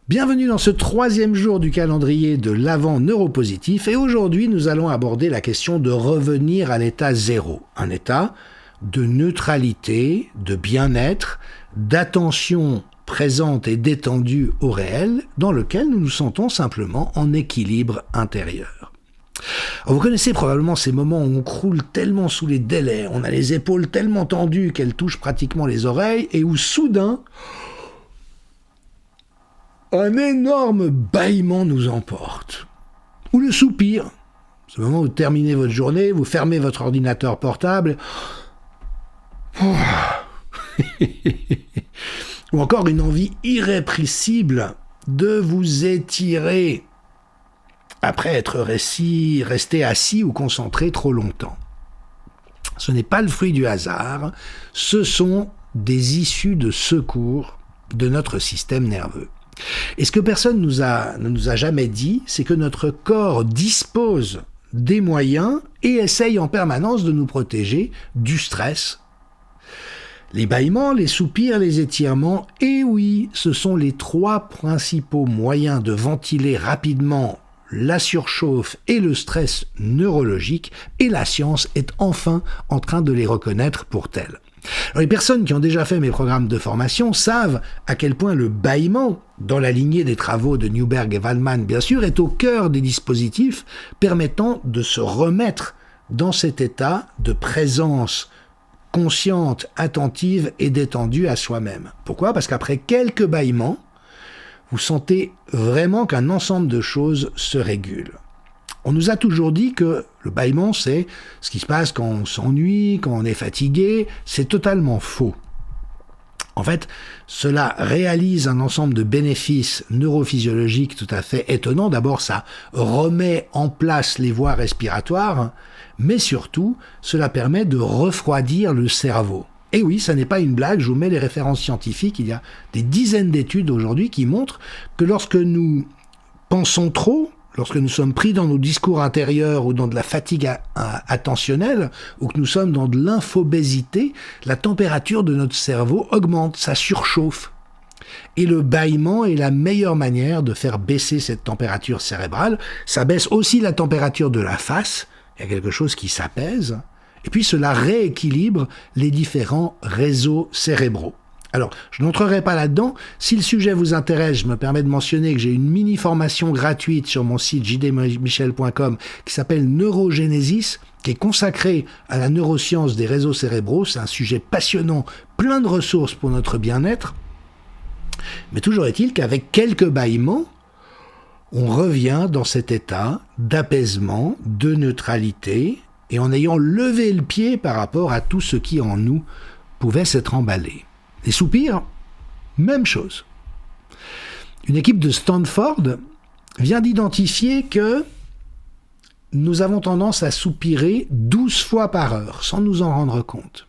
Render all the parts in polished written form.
Bienvenue dans ce 3e jour du calendrier de l'Avent neuropositif et aujourd'hui nous allons aborder la question de revenir à l'état zéro, un état de neutralité, de bien-être, d'attention présente et détendue au réel dans lequel nous nous sentons simplement en équilibre intérieur. Alors vous connaissez probablement ces moments où on croule tellement sous les délais, on a les épaules tellement tendues qu'elles touchent pratiquement les oreilles et où soudain un énorme bâillement nous emporte. Ou le soupir. Ce moment où vous terminez votre journée, vous fermez votre ordinateur portable. Ou encore une envie irrépressible de vous étirer après être resté assis ou concentré trop longtemps. Ce n'est pas le fruit du hasard, ce sont des issues de secours de notre système nerveux. Et ce que personne ne nous a jamais dit, c'est que notre corps dispose des moyens et essaye en permanence de nous protéger du stress. Les bâillements, les soupirs, les étirements, et oui, ce sont les 3 principaux moyens de ventiler rapidement la surchauffe et le stress neurologique, et la science est enfin en train de les reconnaître pour tels. Alors, les personnes qui ont déjà fait mes programmes de formation savent à quel point le bâillement, dans la lignée des travaux de Newberg et Waldman bien sûr, est au cœur des dispositifs permettant de se remettre dans cet état de présence consciente, attentive et détendue à soi-même. Pourquoi ? Parce qu'après quelques bâillements, vous sentez vraiment qu'un ensemble de choses se régulent. On nous a toujours dit que le bâillement, c'est ce qui se passe quand on s'ennuie, quand on est fatigué. C'est totalement faux. En fait, cela réalise un ensemble de bénéfices neurophysiologiques tout à fait étonnants. D'abord, ça remet en place les voies respiratoires, mais surtout, cela permet de refroidir le cerveau. Et oui, ça n'est pas une blague, je vous mets les références scientifiques. Il y a des dizaines d'études aujourd'hui qui montrent que lorsque nous pensons trop, lorsque nous sommes pris dans nos discours intérieurs ou dans de la fatigue attentionnelle, ou que nous sommes dans de l'infobésité, la température de notre cerveau augmente, ça surchauffe. Et le bâillement est la meilleure manière de faire baisser cette température cérébrale. Ça baisse aussi la température de la face, il y a quelque chose qui s'apaise, et puis cela rééquilibre les différents réseaux cérébraux. Alors, je n'entrerai pas là-dedans. Si le sujet vous intéresse, je me permets de mentionner que j'ai une mini-formation gratuite sur mon site jdmichel.com qui s'appelle Neurogénésis, qui est consacrée à la neuroscience des réseaux cérébraux. C'est un sujet passionnant, plein de ressources pour notre bien-être. Mais toujours est-il qu'avec quelques bâillements, on revient dans cet état d'apaisement, de neutralité, et en ayant levé le pied par rapport à tout ce qui en nous pouvait s'être emballé. Les soupirs, même chose. Une équipe de Stanford vient d'identifier que nous avons tendance à soupirer 12 fois par heure, sans nous en rendre compte.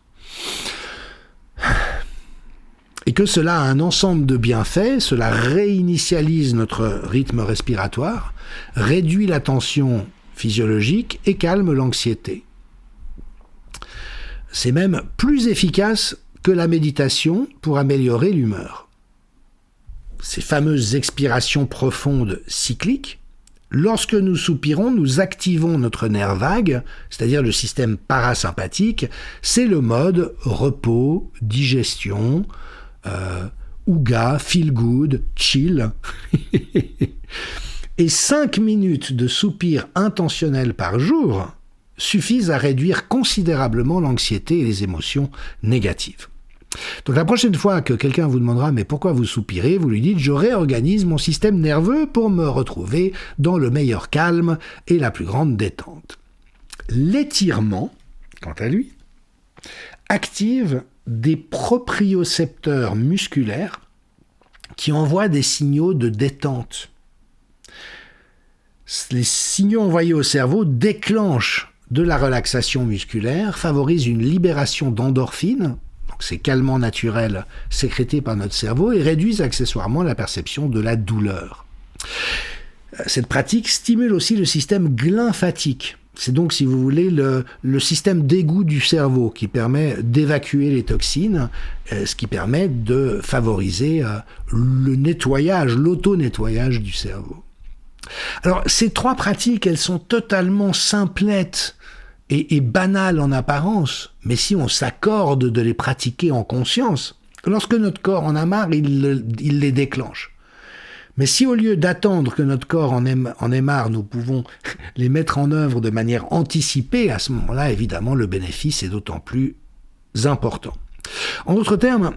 Et que cela a un ensemble de bienfaits, cela réinitialise notre rythme respiratoire, réduit la tension physiologique et calme l'anxiété. C'est même plus efficace que la méditation pour améliorer l'humeur. Ces fameuses expirations profondes cycliques, lorsque nous soupirons, nous activons notre nerf vague, c'est-à-dire le système parasympathique, c'est le mode repos, digestion, ouga, feel good, chill. Et 5 minutes de soupir intentionnel par jour suffisent à réduire considérablement l'anxiété et les émotions négatives. Donc la prochaine fois que quelqu'un vous demandera « mais pourquoi vous soupirez ?», vous lui dites « je réorganise mon système nerveux pour me retrouver dans le meilleur calme et la plus grande détente ». L'étirement, quant à lui, active des propriocepteurs musculaires qui envoient des signaux de détente. Les signaux envoyés au cerveau déclenchent de la relaxation musculaire, favorisent une libération d'endorphines, donc ces calmants naturels sécrétés par notre cerveau, et réduisent accessoirement la perception de la douleur. Cette pratique stimule aussi le système glymphatique, C'est donc, si vous voulez, le système d'égout du cerveau qui permet d'évacuer les toxines, ce qui permet de favoriser le nettoyage, l'auto-nettoyage du cerveau. Alors, ces 3 pratiques, elles sont totalement simplettes et banales en apparence, mais si on s'accorde de les pratiquer en conscience, lorsque notre corps en a marre, il les déclenche. Mais si au lieu d'attendre que notre corps en ait marre, nous pouvons les mettre en œuvre de manière anticipée, à ce moment-là, évidemment, le bénéfice est d'autant plus important. En d'autres termes,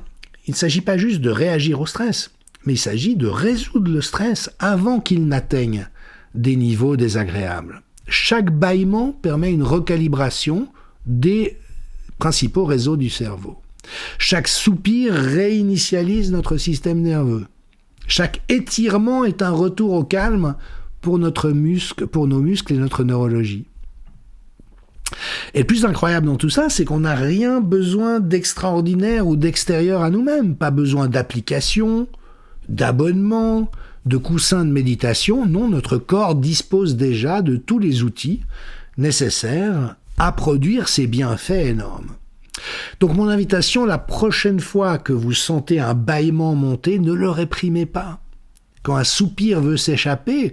il ne s'agit pas juste de réagir au stress, mais il s'agit de résoudre le stress avant qu'il n'atteigne des niveaux désagréables. Chaque bâillement permet une recalibration des principaux réseaux du cerveau. Chaque soupir réinitialise notre système nerveux. Chaque étirement est un retour au calme pour nos muscles et notre neurologie. Et le plus incroyable dans tout ça, c'est qu'on n'a rien besoin d'extraordinaire ou d'extérieur à nous-mêmes. Pas besoin d'application, d'abonnement, de coussins de méditation. Non, notre corps dispose déjà de tous les outils nécessaires à produire ces bienfaits énormes. Donc mon invitation, la prochaine fois que vous sentez un bâillement monter, ne le réprimez pas. Quand un soupir veut s'échapper,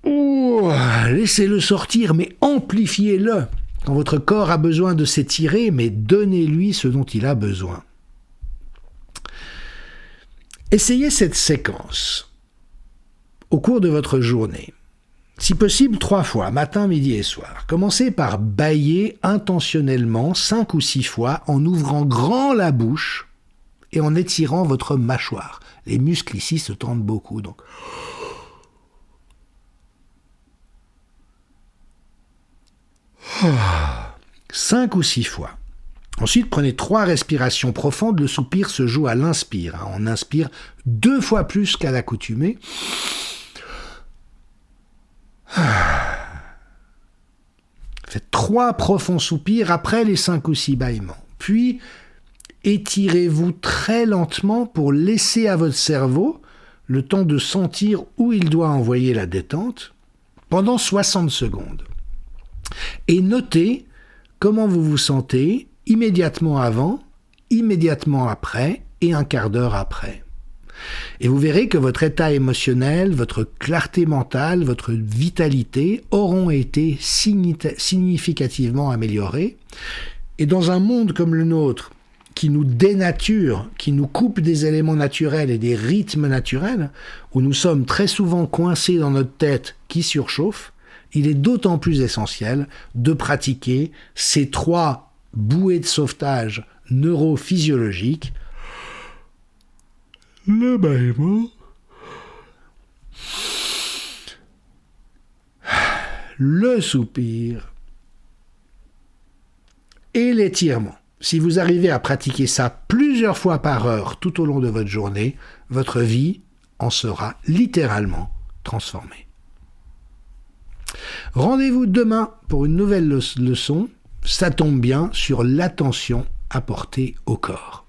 laissez-le sortir, mais amplifiez-le. Quand votre corps a besoin de s'étirer, mais donnez-lui ce dont il a besoin. Essayez cette séquence au cours de votre journée. Si possible, 3 fois, matin, midi et soir. Commencez par bâiller intentionnellement 5 ou 6 fois en ouvrant grand la bouche et en étirant votre mâchoire. Les muscles ici se tendent beaucoup, donc. Ah. 5 ou 6 fois. Ensuite, prenez 3 respirations profondes. Le soupir se joue à l'inspire. On inspire 2 fois plus qu'à l'accoutumée. Faites 3 profonds soupirs après les 5 ou 6 bâillements. Puis, étirez-vous très lentement pour laisser à votre cerveau le temps de sentir où il doit envoyer la détente pendant 60 secondes. Et notez comment vous vous sentez immédiatement avant, immédiatement après et un quart d'heure après. Et vous verrez que votre état émotionnel, votre clarté mentale, votre vitalité auront été significativement améliorés. Et dans un monde comme le nôtre, qui nous dénature, qui nous coupe des éléments naturels et des rythmes naturels, où nous sommes très souvent coincés dans notre tête qui surchauffe, il est d'autant plus essentiel de pratiquer ces 3 bouées de sauvetage neurophysiologiques: le bâillement, le soupir et l'étirement. Si vous arrivez à pratiquer ça plusieurs fois par heure tout au long de votre journée, votre vie en sera littéralement transformée. Rendez-vous demain pour une nouvelle leçon, ça tombe bien, sur l'attention apportée au corps.